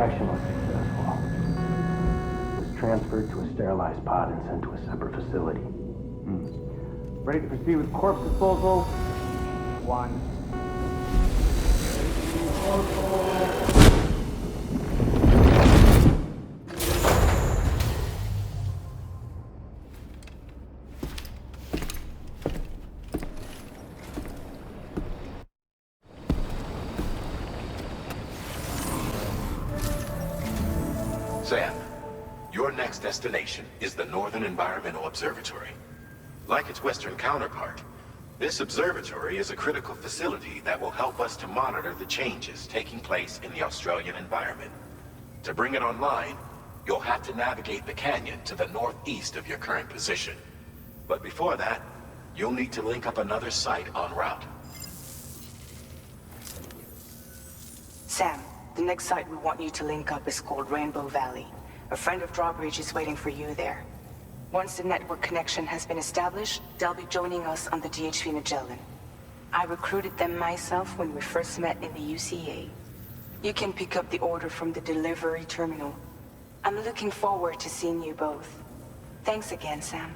extraction was successful. It was transferred to a sterilized pod and sent to a separate facility. Ready to proceed with corpse disposal? 1. Sam, your next destination is the Northern Environmental Observatory. Like its Western counterpart, this observatory is a critical facility that will help us to monitor the changes taking place in the Australian environment. To bring it online, you'll have to navigate the canyon to the northeast of your current position. But before that, you'll need to link up another site en route. Sam, the next site we want you to link up is called Rainbow Valley. A friend of Drawbridge is waiting for you there. Once the network connection has been established, they'll be joining us on the DHV Magellan. I recruited them myself when we first met in the UCA. You can pick up the order from the delivery terminal. I'm looking forward to seeing you both. Thanks again, Sam.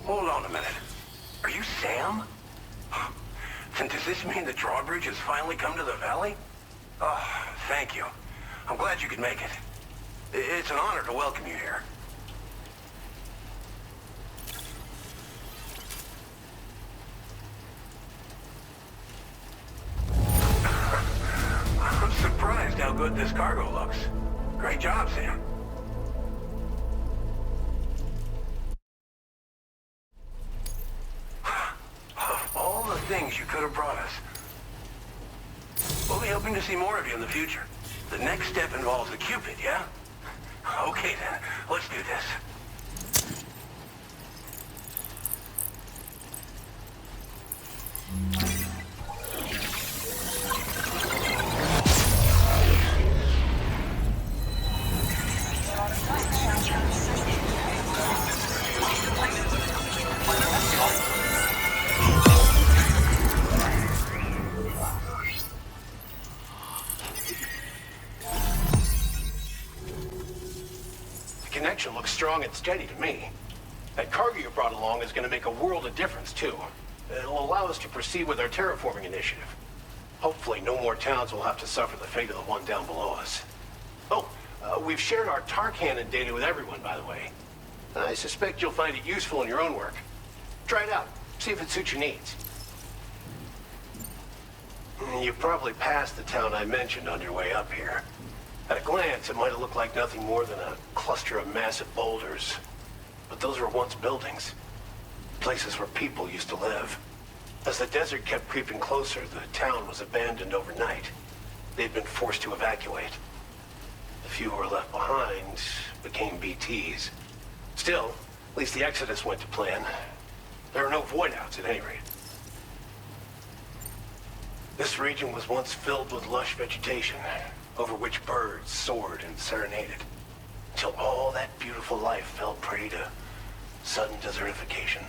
Hold on a minute. Are you Sam? Then does this mean the drawbridge has finally come to the valley? Oh, thank you. I'm glad you could make it. It's an honor to welcome you here. I'm surprised how good this cargo looks. Great job, Sam. Of all the things you could have brought us, we'll be hoping to see more of you in the future. The next step involves the Cupid, yeah? Okay then, let's do this. The connection looks strong and steady to me. That cargo you brought along is going to make a world of difference, too. It'll allow us to proceed with our terraforming initiative. Hopefully, no more towns will have to suffer the fate of the one down below us. Oh, we've shared our tar cannon data with everyone, by the way. I suspect you'll find it useful in your own work. Try it out. See if it suits your needs. You've probably passed the town I mentioned on your way up here. At a glance, it might have looked like nothing more than a cluster of massive boulders. But those were once buildings. Places where people used to live. As the desert kept creeping closer, the town was abandoned overnight. They'd been forced to evacuate. The few who were left behind became BTs. Still, at least the exodus went to plan. There are no void-outs at any rate. This region was once filled with lush vegetation, over which birds soared and serenaded, until all that beautiful life fell prey to sudden desertification.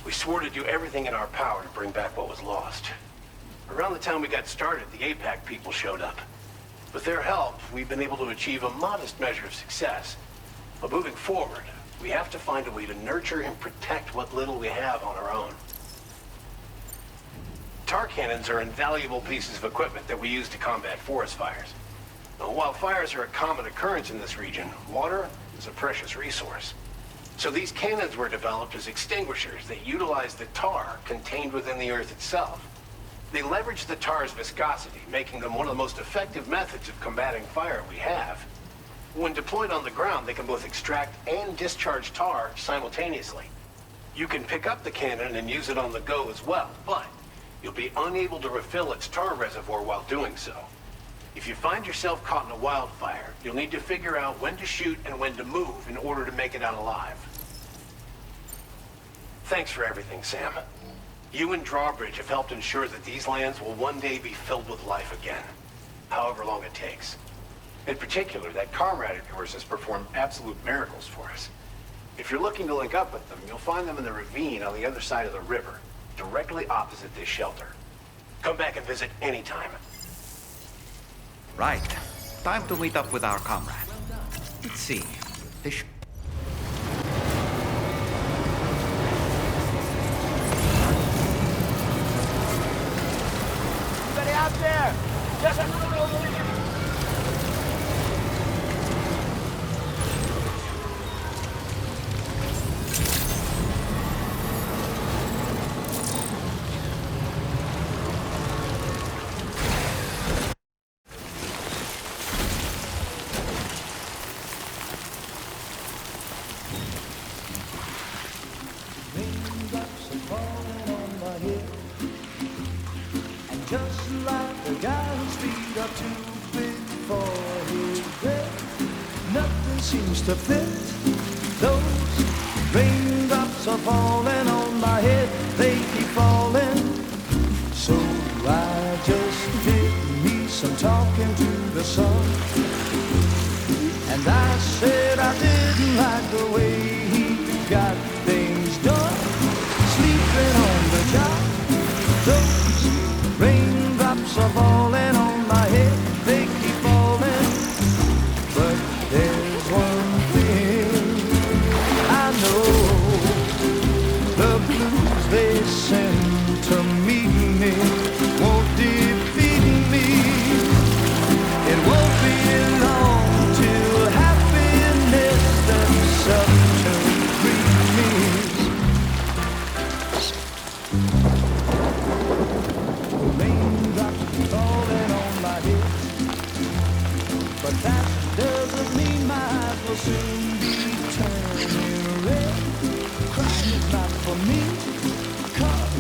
We swore to do everything in our power to bring back what was lost. Around the time we got started, the APAC people showed up. With their help, we've been able to achieve a modest measure of success. But moving forward, we have to find a way to nurture and protect what little we have on our own. Tar cannons are invaluable pieces of equipment that we use to combat forest fires. Now, while fires are a common occurrence in this region, water is a precious resource. So these cannons were developed as extinguishers that utilize the tar contained within the Earth itself. They leverage the tar's viscosity, making them one of the most effective methods of combating fire we have. When deployed on the ground, they can both extract and discharge tar simultaneously. You can pick up the cannon and use it on the go as well, but you'll be unable to refill its tar reservoir while doing so. If you find yourself caught in a wildfire, you'll need to figure out when to shoot and when to move in order to make it out alive. Thanks for everything, Sam. You and Drawbridge have helped ensure that these lands will one day be filled with life again, however long it takes. In particular, that comrade of yours has performed absolute miracles for us. If you're looking to link up with them, you'll find them in the ravine on the other side of the river, directly opposite this shelter. Come back and visit anytime. Right. Time to meet up with our comrade. Let's see. This Anybody out there? Raindrops are falling on my head, and just like the guy whose feet are too big for his bed, nothing seems to fit. Those raindrops are falling on my head, they keep falling. So I just did me some talking to the sun, and I said I didn't like the way he got things done, sleeping on the job. Those raindrops are falling on my head, they keep falling. But there's one thing I know, the blues they send to meet me won't defeat me. It won't be long till happiness steps up to greet me. Raindrops falling on my head, but that doesn't mean my eyes will soon be turning red. Crying is not for me, 'cause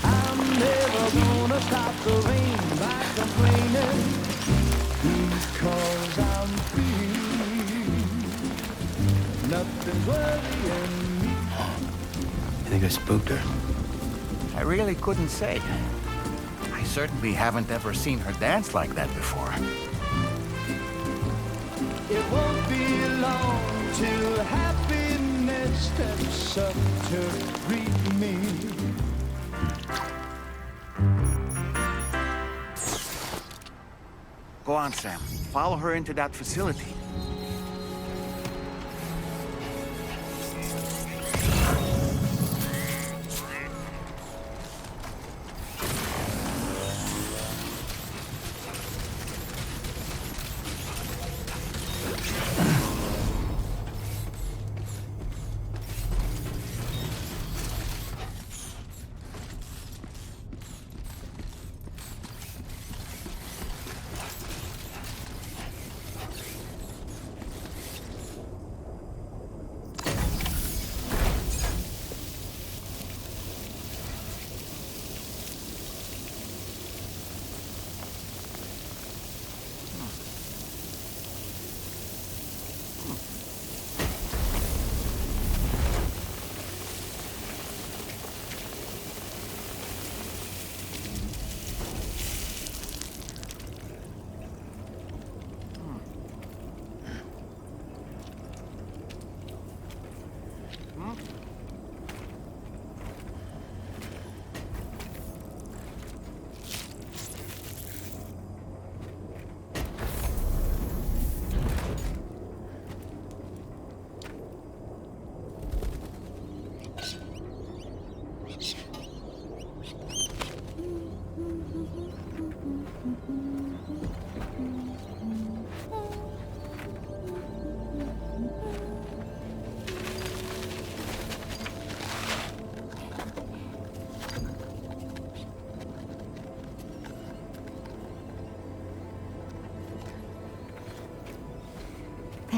I'm never gonna stop the rain by complaining, because I'm free. Nothing's worrying me. You think I spooked her? I really couldn't say. I certainly haven't ever seen her dance like that before. It won't be long till happiness steps up to greet me. Go on, Sam. Follow her into that facility.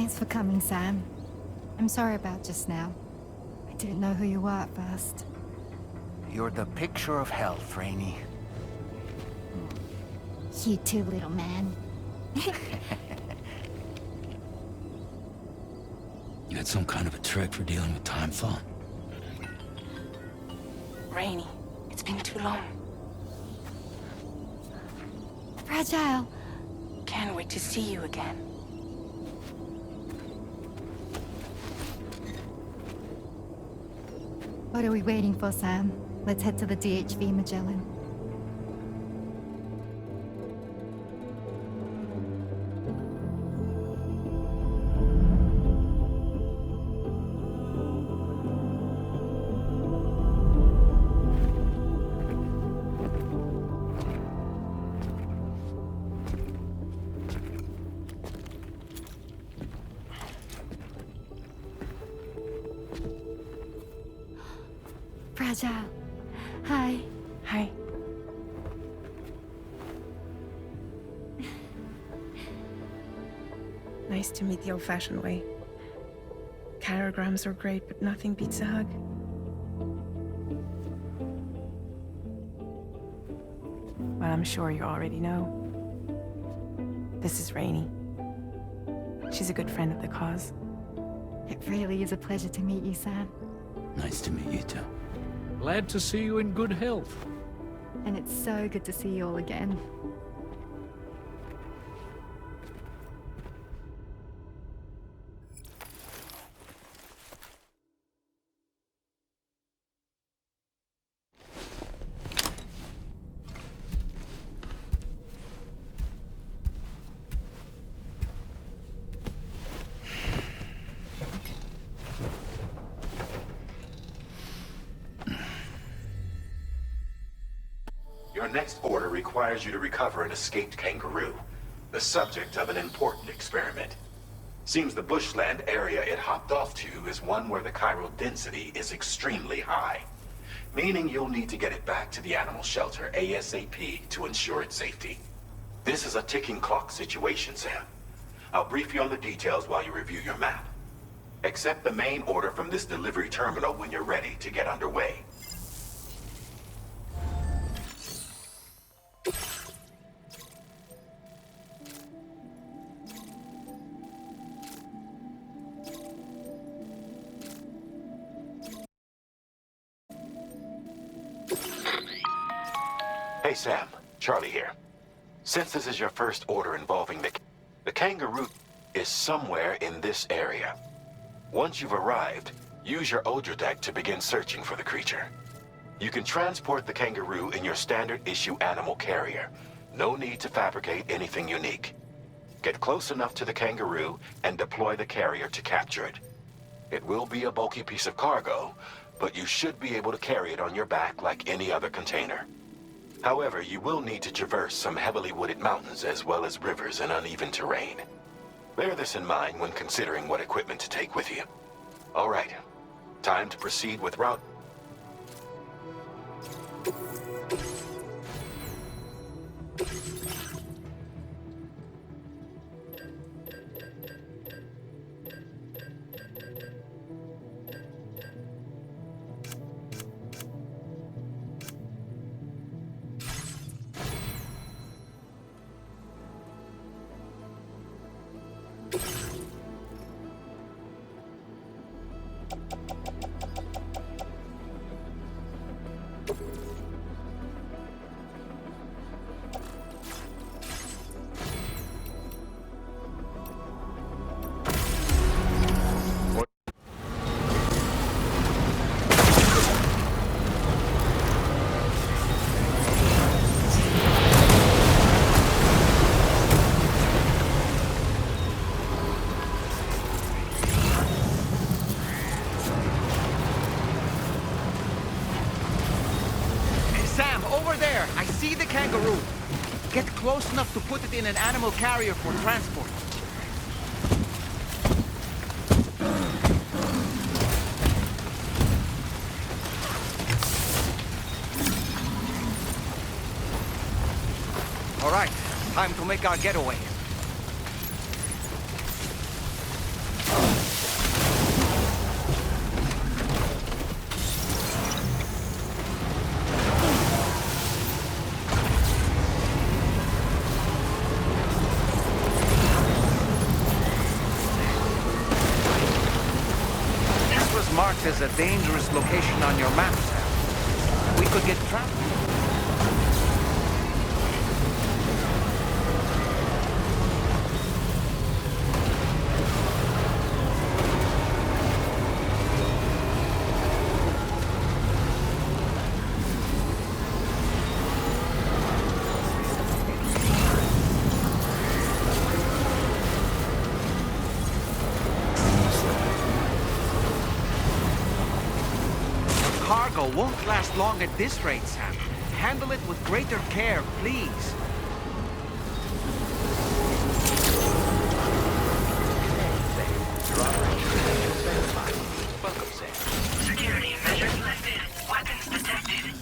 Thanks for coming, Sam. I'm sorry about just now. I didn't know who you were at first. You're the picture of health, Rainey. You too, little man. You had some kind of a trick for dealing with time fall? Rainey, it's been too long. Fragile. Can't wait to see you again. What are we waiting for, Sam? Let's head to the DHV Magellan. Fragile. Hi. Hi. Nice to meet the old-fashioned way. Carograms are great, but nothing beats a hug. Well, I'm sure you already know. This is Rainey. She's a good friend of the cause. It really is a pleasure to meet you, Sam. Nice to meet you too. Glad to see you in good health. And it's so good to see you all again. Your next order requires you to recover an escaped kangaroo, the subject of an important experiment. Seems the bushland area it hopped off to is one where the chiral density is extremely high, meaning you'll need to get it back to the animal shelter ASAP to ensure its safety. This is a ticking clock situation, Sam. I'll brief you on the details while you review your map. Accept the main order from this delivery terminal when you're ready to get underway. Hey Sam, Charlie here. Since this is your first order involving the kangaroo is somewhere in this area. Once you've arrived, use your Odra deck to begin searching for the creature. You can transport the kangaroo in your standard issue animal carrier. No need to fabricate anything unique. Get close enough to the kangaroo and deploy the carrier to capture it. It will be a bulky piece of cargo, but you should be able to carry it on your back like any other container. However, you will need to traverse some heavily wooded mountains as well as rivers and uneven terrain. Bear this in mind when considering what equipment to take with you. All right, time to proceed with route. See the kangaroo. Get close enough to put it in an animal carrier for transport. All right, time to make our getaway. a dangerous location on your map, Sam. We could get trapped. Cargo won't last long at this rate, Sam. Handle it with greater care, please. Welcome, Sam. Security measures lifted. Weapons detected.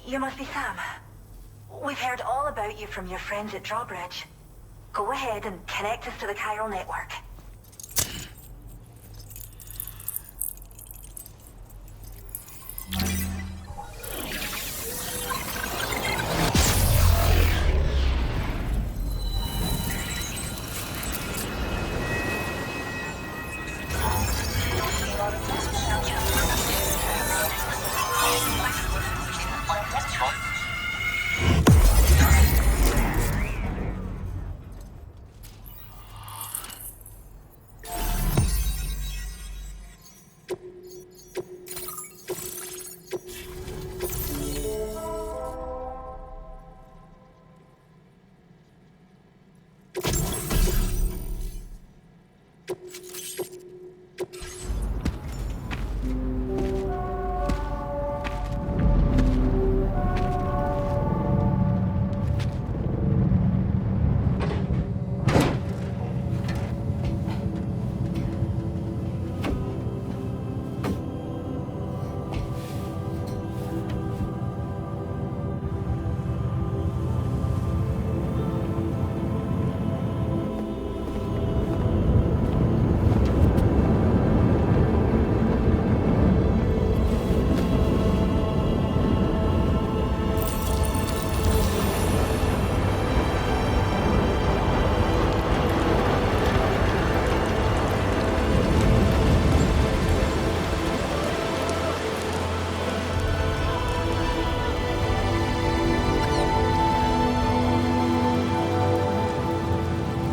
You must be Sam. We've heard all about you from your friends at Drawbridge. Go ahead and connect us to the chiral network.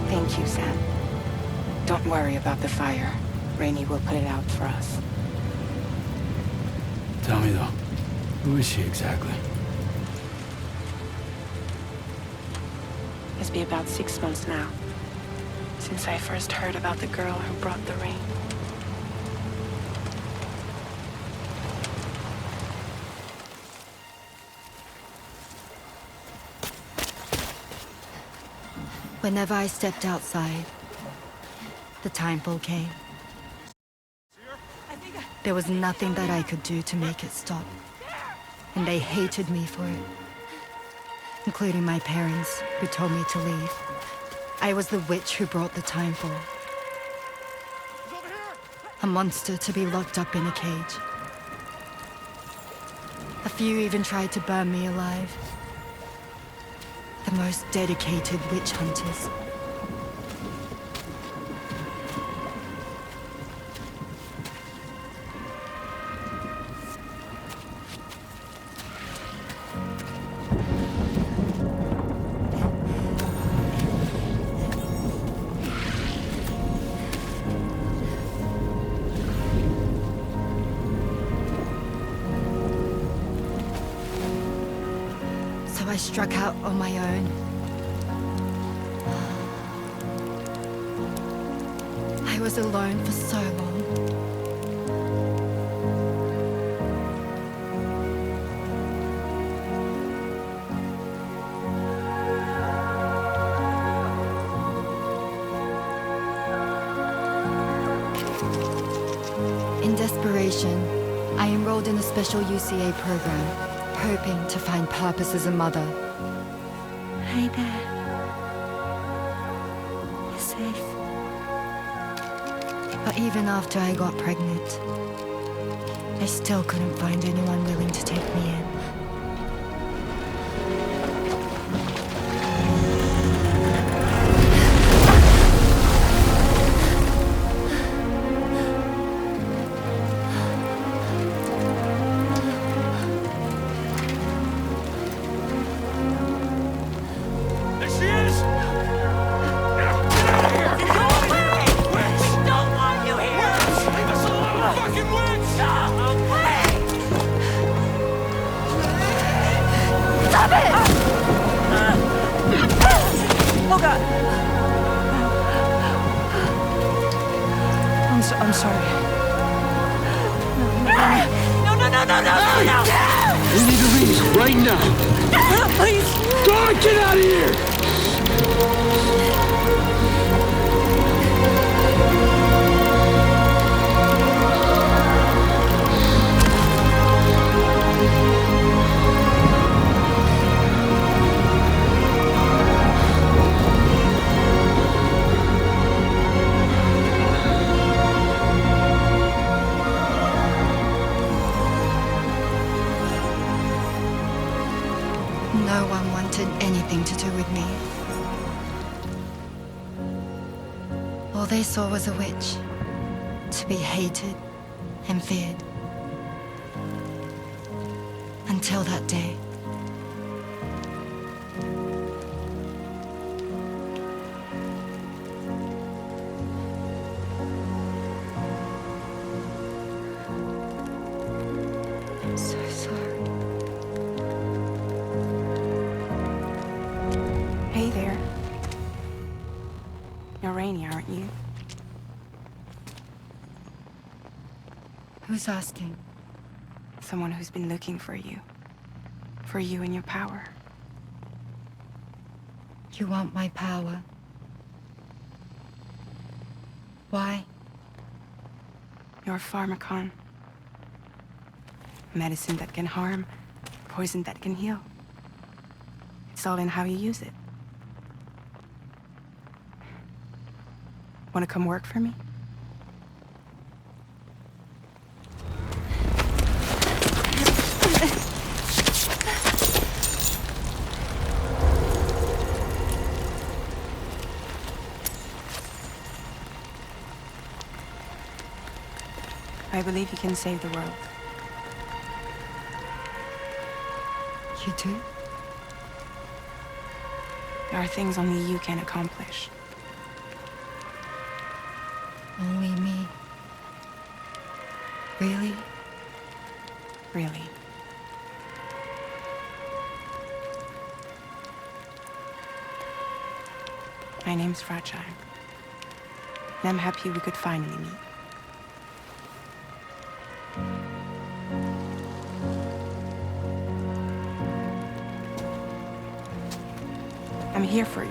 Thank you, Sam. Don't worry about the fire. Rainey will put it out for us. Tell me though, who is she exactly? It's been about 6 months now, since I first heard about the girl who brought the rain. Whenever I stepped outside, the timefall came. There was nothing that I could do to make it stop. And they hated me for it. Including my parents, who told me to leave. I was the witch who brought the timefall. A monster to be locked up in a cage. A few even tried to burn me alive. The most dedicated witch hunters. So I struck out on my own. I was alone for so long. In desperation, I enrolled in a special UCA program, hoping to find purpose as a mother. Hi there. You're safe. But even after I got pregnant, I still couldn't find anyone willing to take me in. Stop it! Oh God! I'm sorry. No! We need to leave right now. Please! God, get out of here! No one wanted anything to do with me. All they saw was a witch, to be hated and feared. Until that day. I'm so sorry. Hey there. You're Rainey, aren't you? Who's asking? Someone who's been looking for you. For you and your power. You want my power? Why? You're a pharmacon. Medicine that can harm, poison that can heal. It's all in how you use it. Want to come work for me? I believe you can save the world. You do? There are things only you can accomplish. Only me. Really? Really. My name's Fragile. And I'm happy we could finally meet. I'm here for you.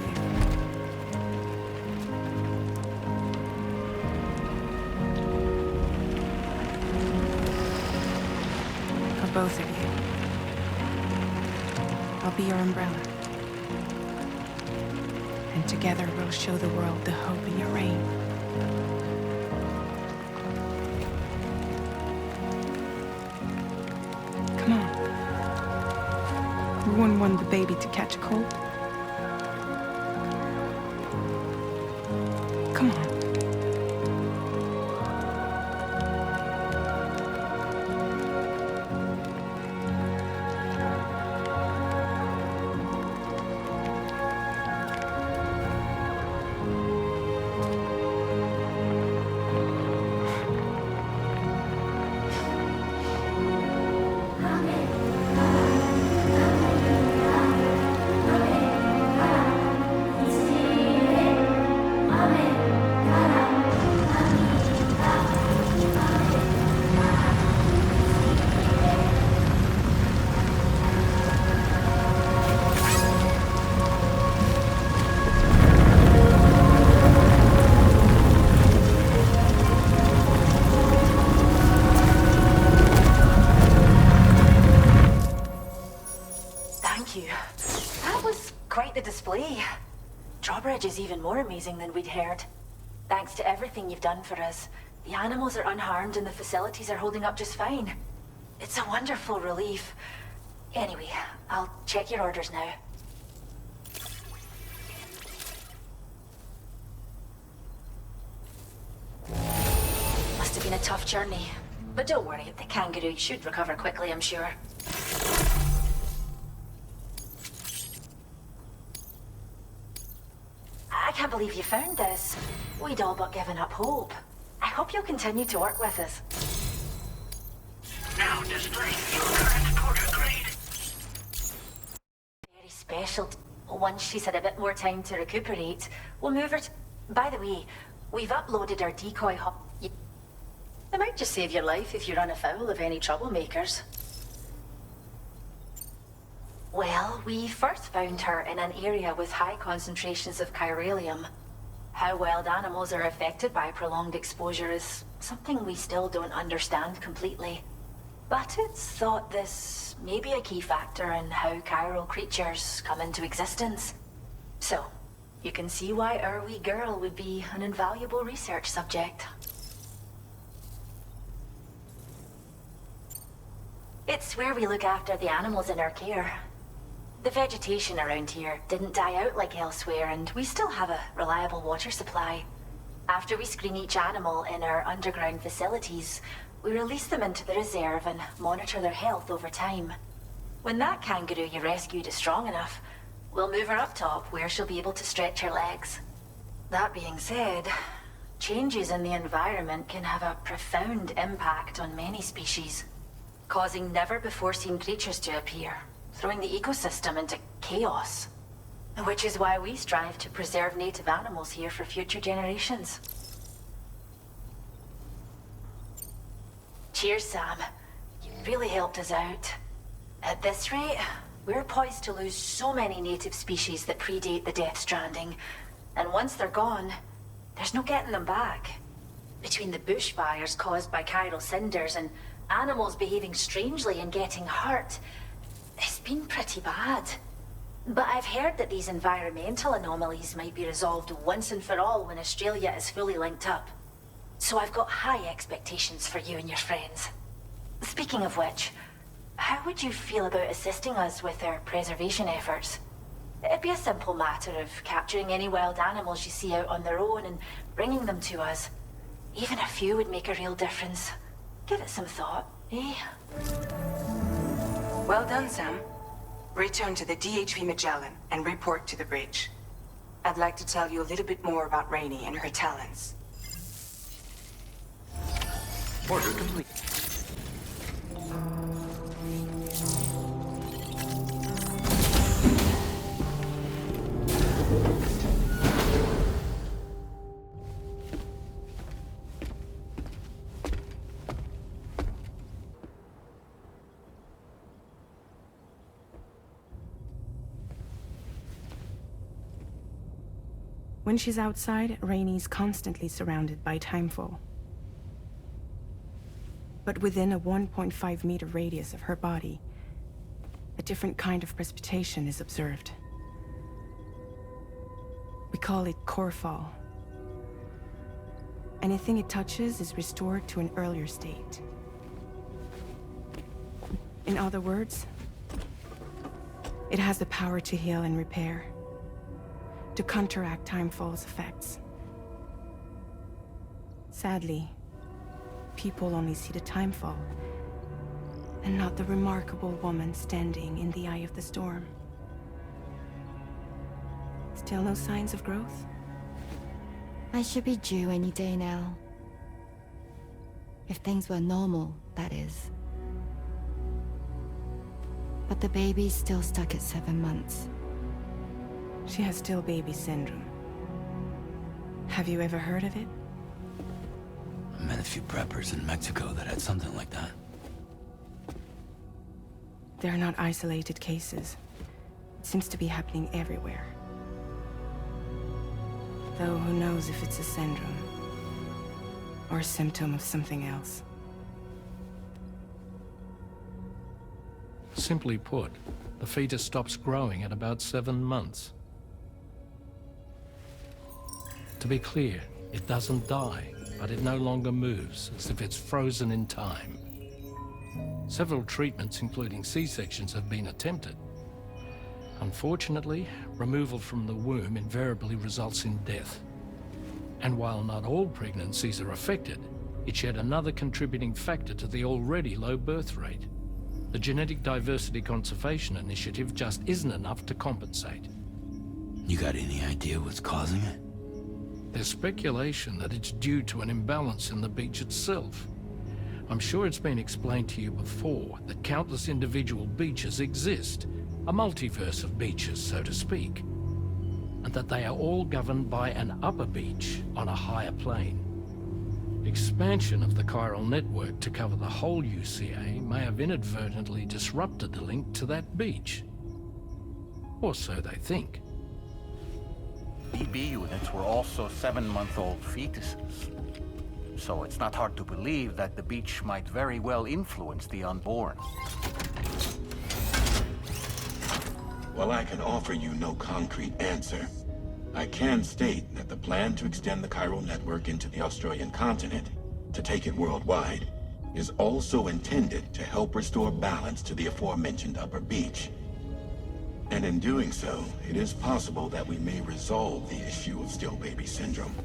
For both of you. I'll be your umbrella. And together we'll show the world the hope in your reign. Come on. We wouldn't want the baby to catch a cold. Come on. Quite the display. Drawbridge is even more amazing than we'd heard. Thanks to everything you've done for us, the animals are unharmed and the facilities are holding up just fine. It's a wonderful relief. Anyway, I'll check your orders now. Must have been a tough journey. But don't worry, the kangaroo should recover quickly, I'm sure. I can't believe you found this. We'd all but given up hope. I hope you'll continue to work with us. Now display your current porter grade. specialty. Once she's had a bit more time to recuperate, we'll move her to... By the way, we've uploaded our decoy hop. It might just save your life if you run afoul of any troublemakers. Well, we first found her in an area with high concentrations of chiralium. How wild animals are affected by prolonged exposure is something we still don't understand completely. But it's thought this may be a key factor in how chiral creatures come into existence. So, you can see why our wee girl would be an invaluable research subject. It's where we look after the animals in our care. The vegetation around here didn't die out like elsewhere, and we still have a reliable water supply. After we screen each animal in our underground facilities, we release them into the reserve and monitor their health over time. When that kangaroo you rescued is strong enough, we'll move her up top where she'll be able to stretch her legs. That being said, changes in the environment can have a profound impact on many species, causing never-before-seen creatures to appear, throwing the ecosystem into chaos. Which is why we strive to preserve native animals here for future generations. Cheers, Sam. You really helped us out. At this rate, we're poised to lose so many native species that predate the Death Stranding. And once they're gone, there's no getting them back. Between the bushfires caused by chiral cinders and animals behaving strangely and getting hurt, it's been pretty bad. But I've heard that these environmental anomalies might be resolved once and for all when Australia is fully linked up. So I've got high expectations for you and your friends. Speaking of which, how would you feel about assisting us with our preservation efforts? It'd be a simple matter of capturing any wild animals you see out on their own and bringing them to us. Even a few would make a real difference. Give it some thought, eh? Well done, Sam. Return to the DHV Magellan and report to the bridge. I'd like to tell you a little bit more about Rainey and her talents. Order complete. When she's outside, Rainey's constantly surrounded by timefall. But within a 1.5-meter radius of her body, a different kind of precipitation is observed. We call it core fall. Anything it touches is restored to an earlier state. In other words, it has the power to heal and repair, to counteract timefall's effects. Sadly, people only see the timefall, and not the remarkable woman standing in the eye of the storm. Still no signs of growth? I should be due any day now. If things were normal, that is. But the baby's still stuck at 7 months. She has still baby syndrome. Have you ever heard of it? I met a few preppers in Mexico that had something like that. They're not isolated cases. It seems to be happening everywhere. Though who knows if it's a syndrome or a symptom of something else. Simply put, the fetus stops growing at about 7 months. To be clear, it doesn't die, but it no longer moves, as if it's frozen in time. Several treatments, including C-sections, have been attempted. Unfortunately, removal from the womb invariably results in death. And while not all pregnancies are affected, it's yet another contributing factor to the already low birth rate. The Genetic Diversity Conservation Initiative just isn't enough to compensate. You got any idea what's causing it? There's speculation that it's due to an imbalance in the beach itself. I'm sure it's been explained to you before that countless individual beaches exist, a multiverse of beaches, so to speak, and that they are all governed by an upper beach on a higher plane. Expansion of the chiral network to cover the whole UCA may have inadvertently disrupted the link to that beach. Or so they think. BB units were also 7-month-old fetuses. So it's not hard to believe that the beach might very well influence the unborn. While I can offer you no concrete answer, I can state that the plan to extend the chiral network into the Australian continent, to take it worldwide, is also intended to help restore balance to the aforementioned upper beach. And in doing so, it is possible that we may resolve the issue of still baby syndrome.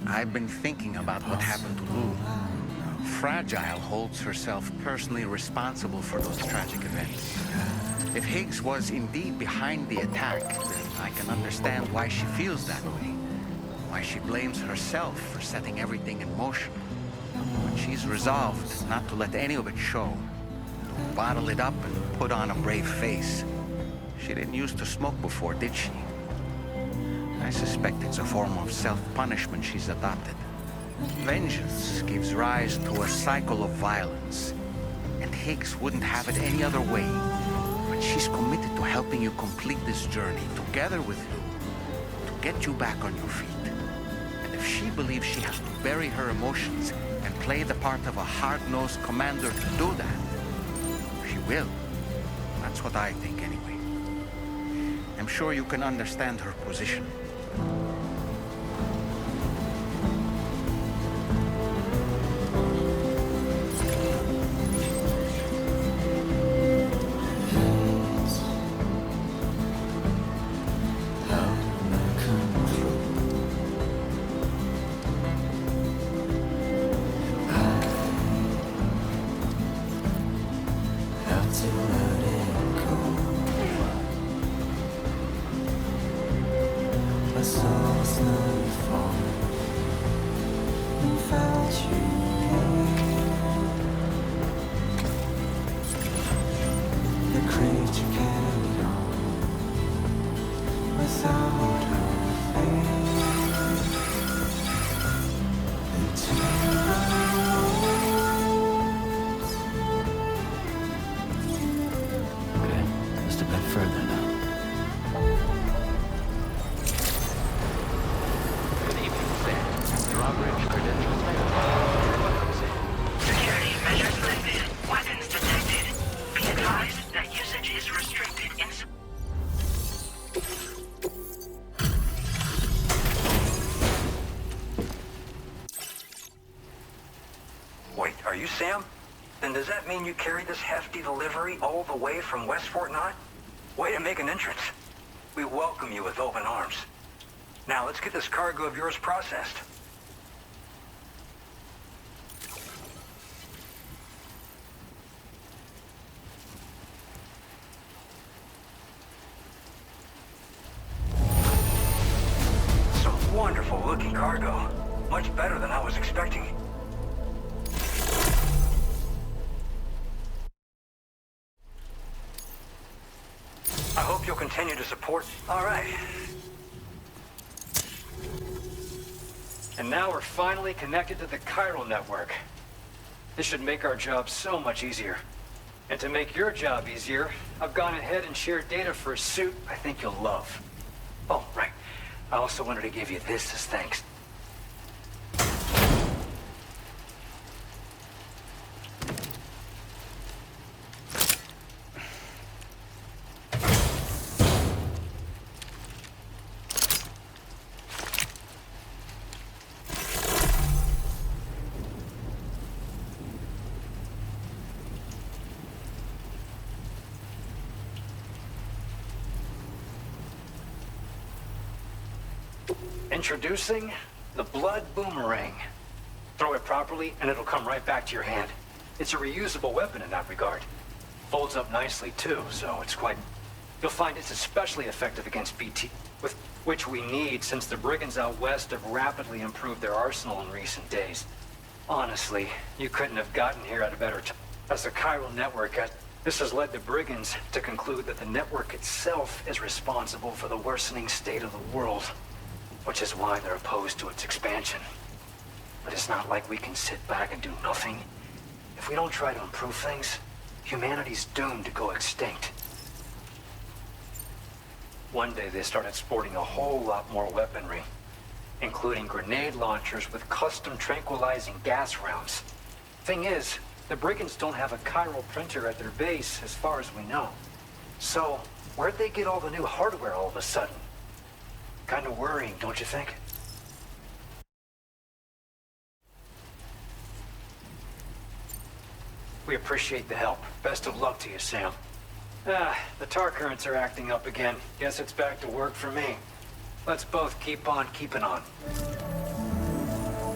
I've been thinking about what happened to Lou. Fragile holds herself personally responsible for those tragic events. If Higgs was indeed behind the attack, then I can understand why she feels that way. Why she blames herself for setting everything in motion. But she's resolved not to let any of it show. To bottle it up and put on a brave face. She didn't used to smoke before, did she? I suspect it's a form of self-punishment she's adopted. Vengeance gives rise to a cycle of violence, and Higgs wouldn't have it any other way. But she's committed to helping you complete this journey, together with you, to get you back on your feet. And if she believes she has to bury her emotions and play the part of a hard-nosed commander to do that, she will. That's what I think, anyway. I'm sure you can understand her position. Sam? Then does that mean you carried this hefty delivery all the way from West Fort Knott? Way to make an entrance. We welcome you with open arms. Now let's get this cargo of yours processed. Some wonderful looking cargo. Much better than I was expecting. I hope you'll continue to support. All right. And now we're finally connected to the chiral network. This should make our job so much easier. And to make your job easier, I've gone ahead and shared data for a suit I think you'll love. Oh, right. I also wanted to give you this as thanks. Introducing the Blood Boomerang. Throw it properly and it'll come right back to your hand. It's a reusable weapon in that regard. Folds up nicely too, so it's quite... You'll find it's especially effective against BT, with which we need since the brigands out west have rapidly improved their arsenal in recent days. Honestly, you couldn't have gotten here at a better time. As the chiral network, this has led the brigands to conclude that the network itself is responsible for the worsening state of the world. Which is why they're opposed to its expansion. But it's not like we can sit back and do nothing. If we don't try to improve things, humanity's doomed to go extinct. One day they started sporting a whole lot more weaponry, including grenade launchers with custom tranquilizing gas rounds. Thing is, the brigands don't have a chiral printer at their base as far as we know. So, where'd they get all the new hardware all of a sudden? Kind of worrying, don't you think? We appreciate the help. Best of luck to you, Sam. The tar currents are acting up again. Guess it's back to work for me. Let's both keep on keeping on.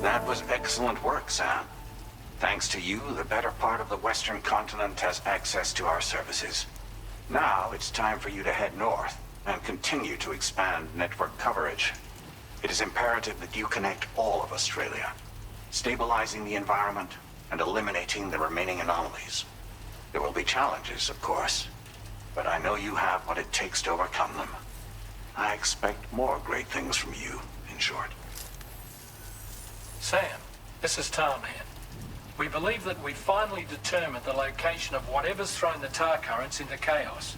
That was excellent work, Sam. Thanks to you, the better part of the Western continent has access to our services. Now it's time for you to head north and continue to expand network coverage. It is imperative that you connect all of Australia, stabilizing the environment and eliminating the remaining anomalies. There will be challenges, of course, but I know you have what it takes to overcome them. I expect more great things from you, in short. Sam, this is Tarman. We believe that we finally determined the location of whatever's thrown the tar currents into chaos.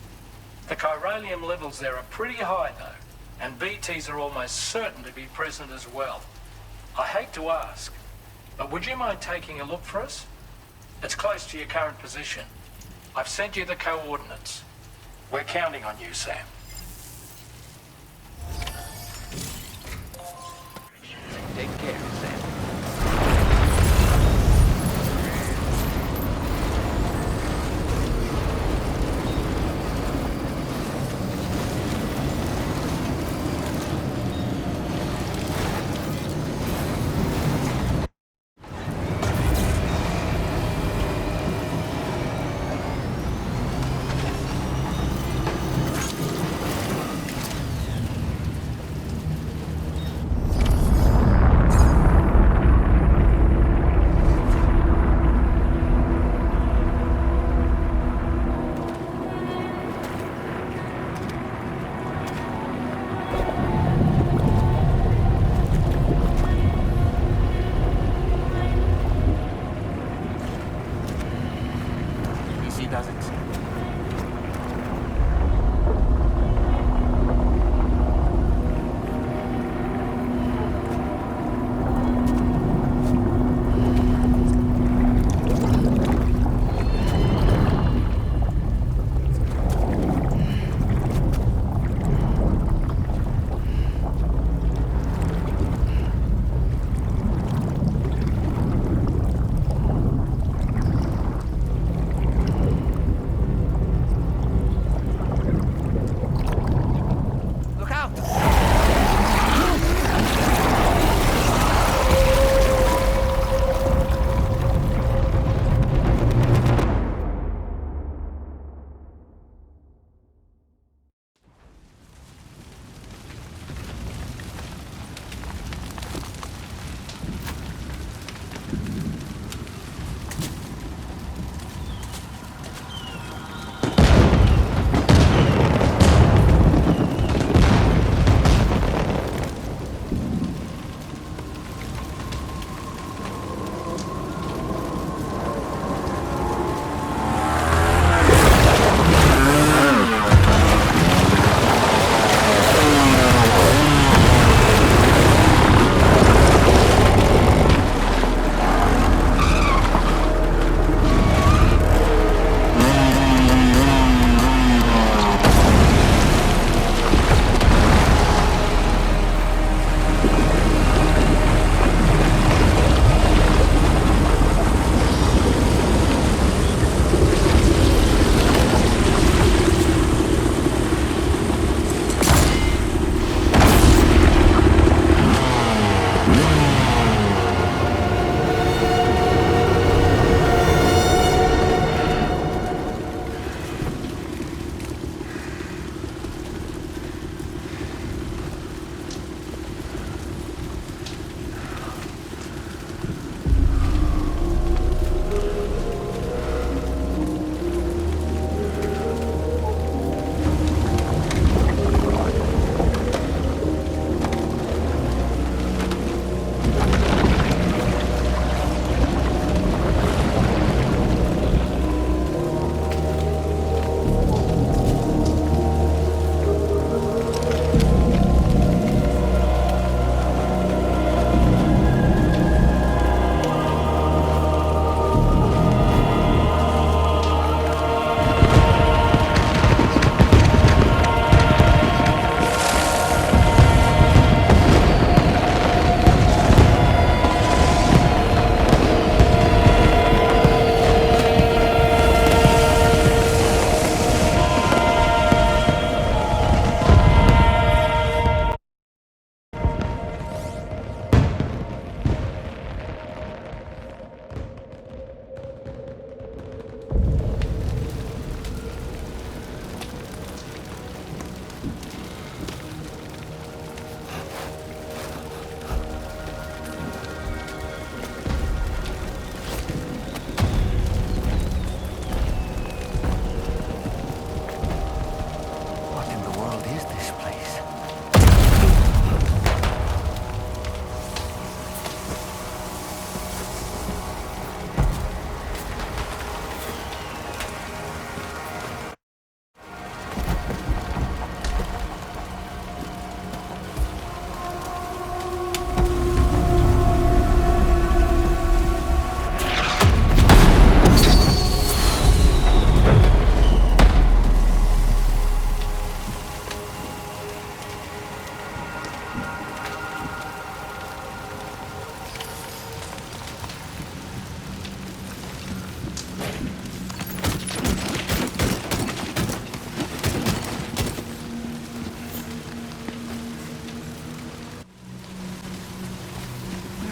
The chiralium levels there are pretty high, though, and BTs are almost certain to be present as well. I hate to ask, but would you mind taking a look for us? It's close to your current position. I've sent you the coordinates. We're counting on you, Sam. Take care, Sam.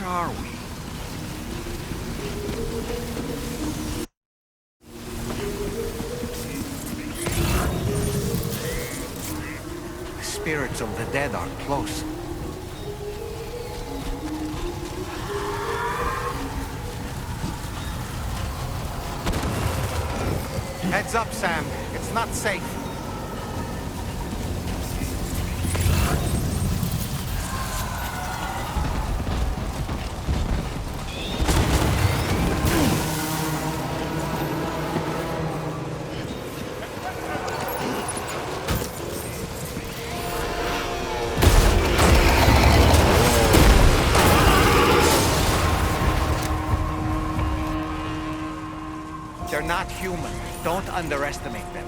are we? The spirits of the dead are close. Heads up, Sam. It's not safe. They're not human. Don't underestimate them.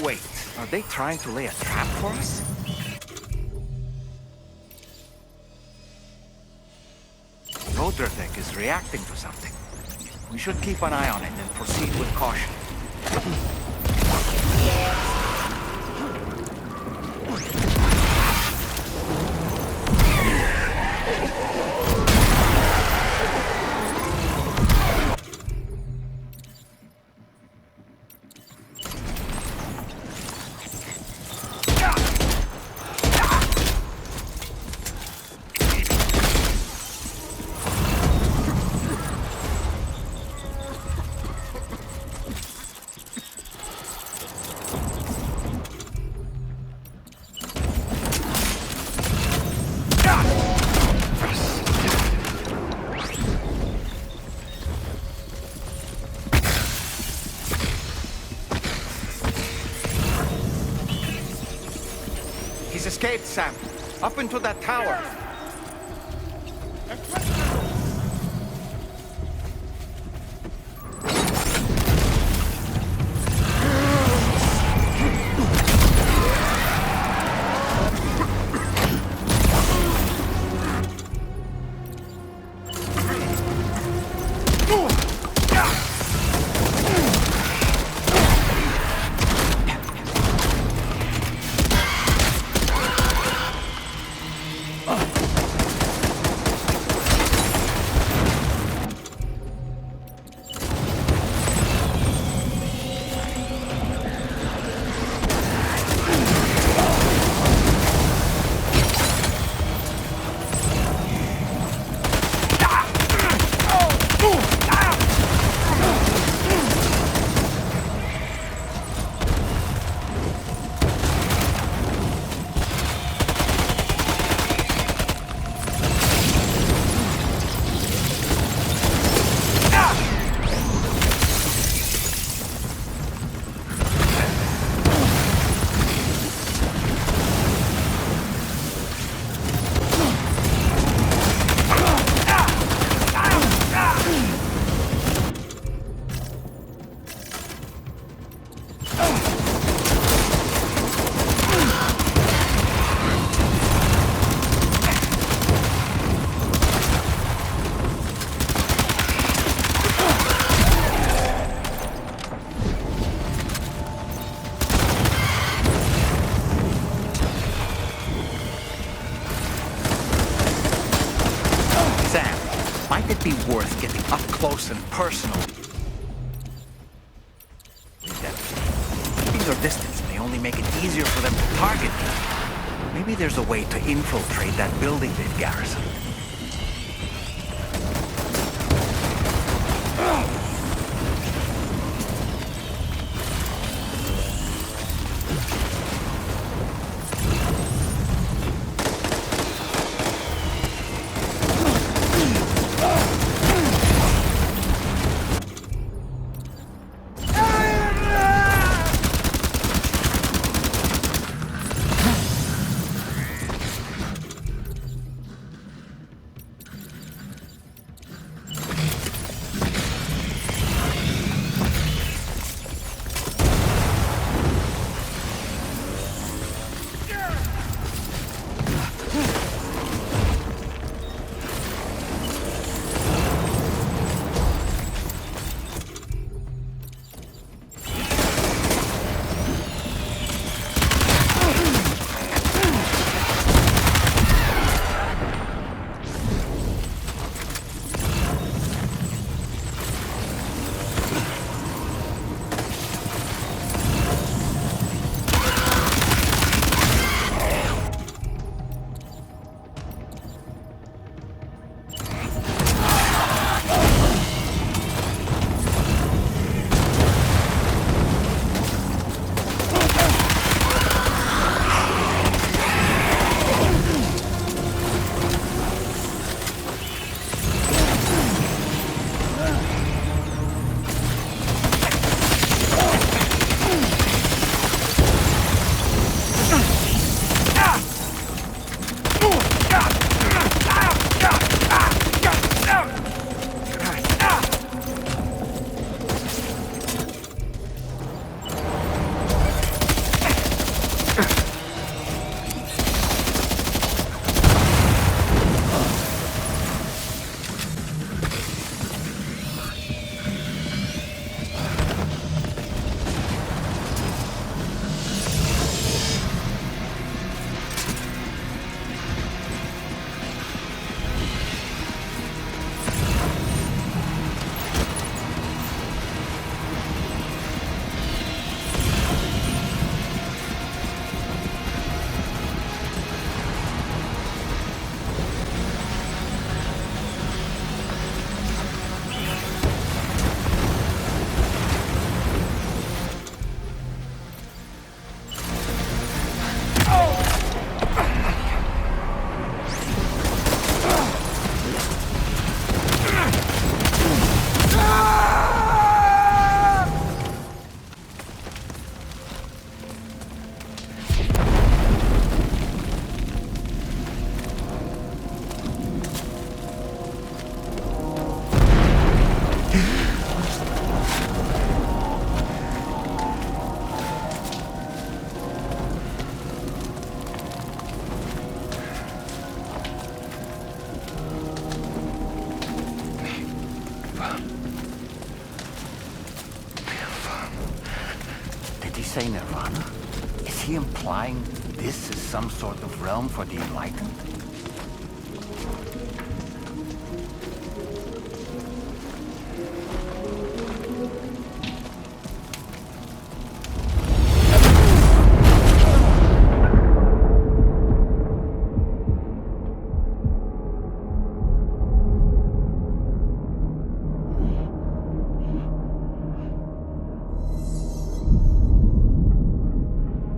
Wait, are they trying to lay a trap for us? Those motor deck is reacting to something. We should keep an eye on it and proceed with caution. He's escaped, Sam. Up into that tower. Might it be worth getting up close and personal? Keeping their distance may only make it easier for them to target me. Maybe there's a way to infiltrate that building they've garrisoned. say Nirvana? Is he implying this is some sort of realm for the enlightened?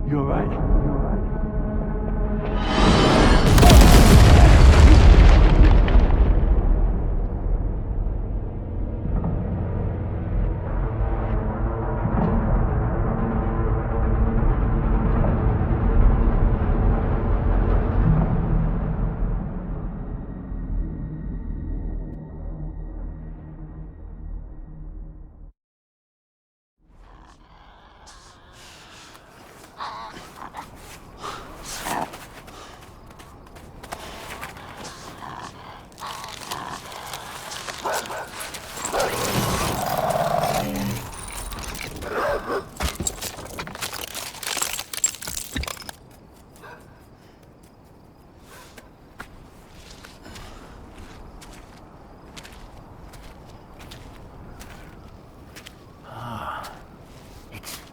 You're right.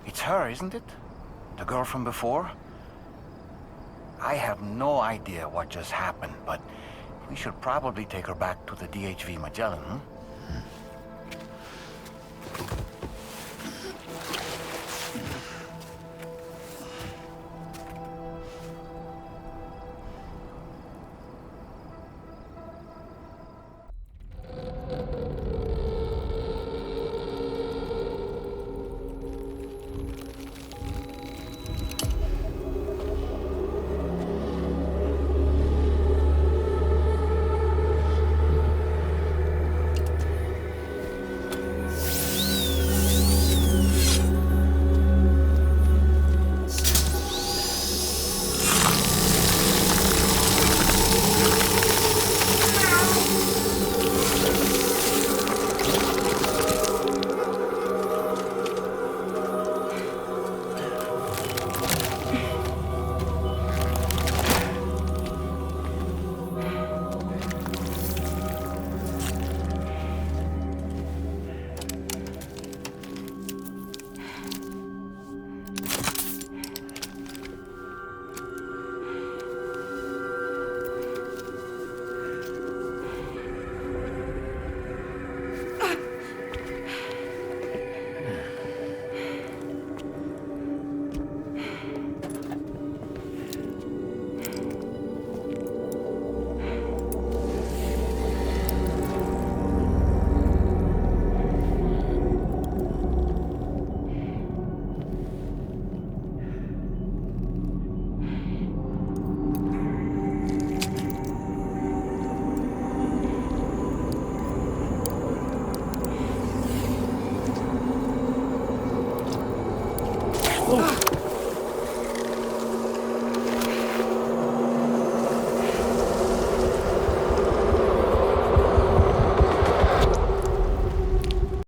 It's her, isn't it? The girl from before? I have no idea what just happened, but we should probably take her back to the DHV Magellan, hmm?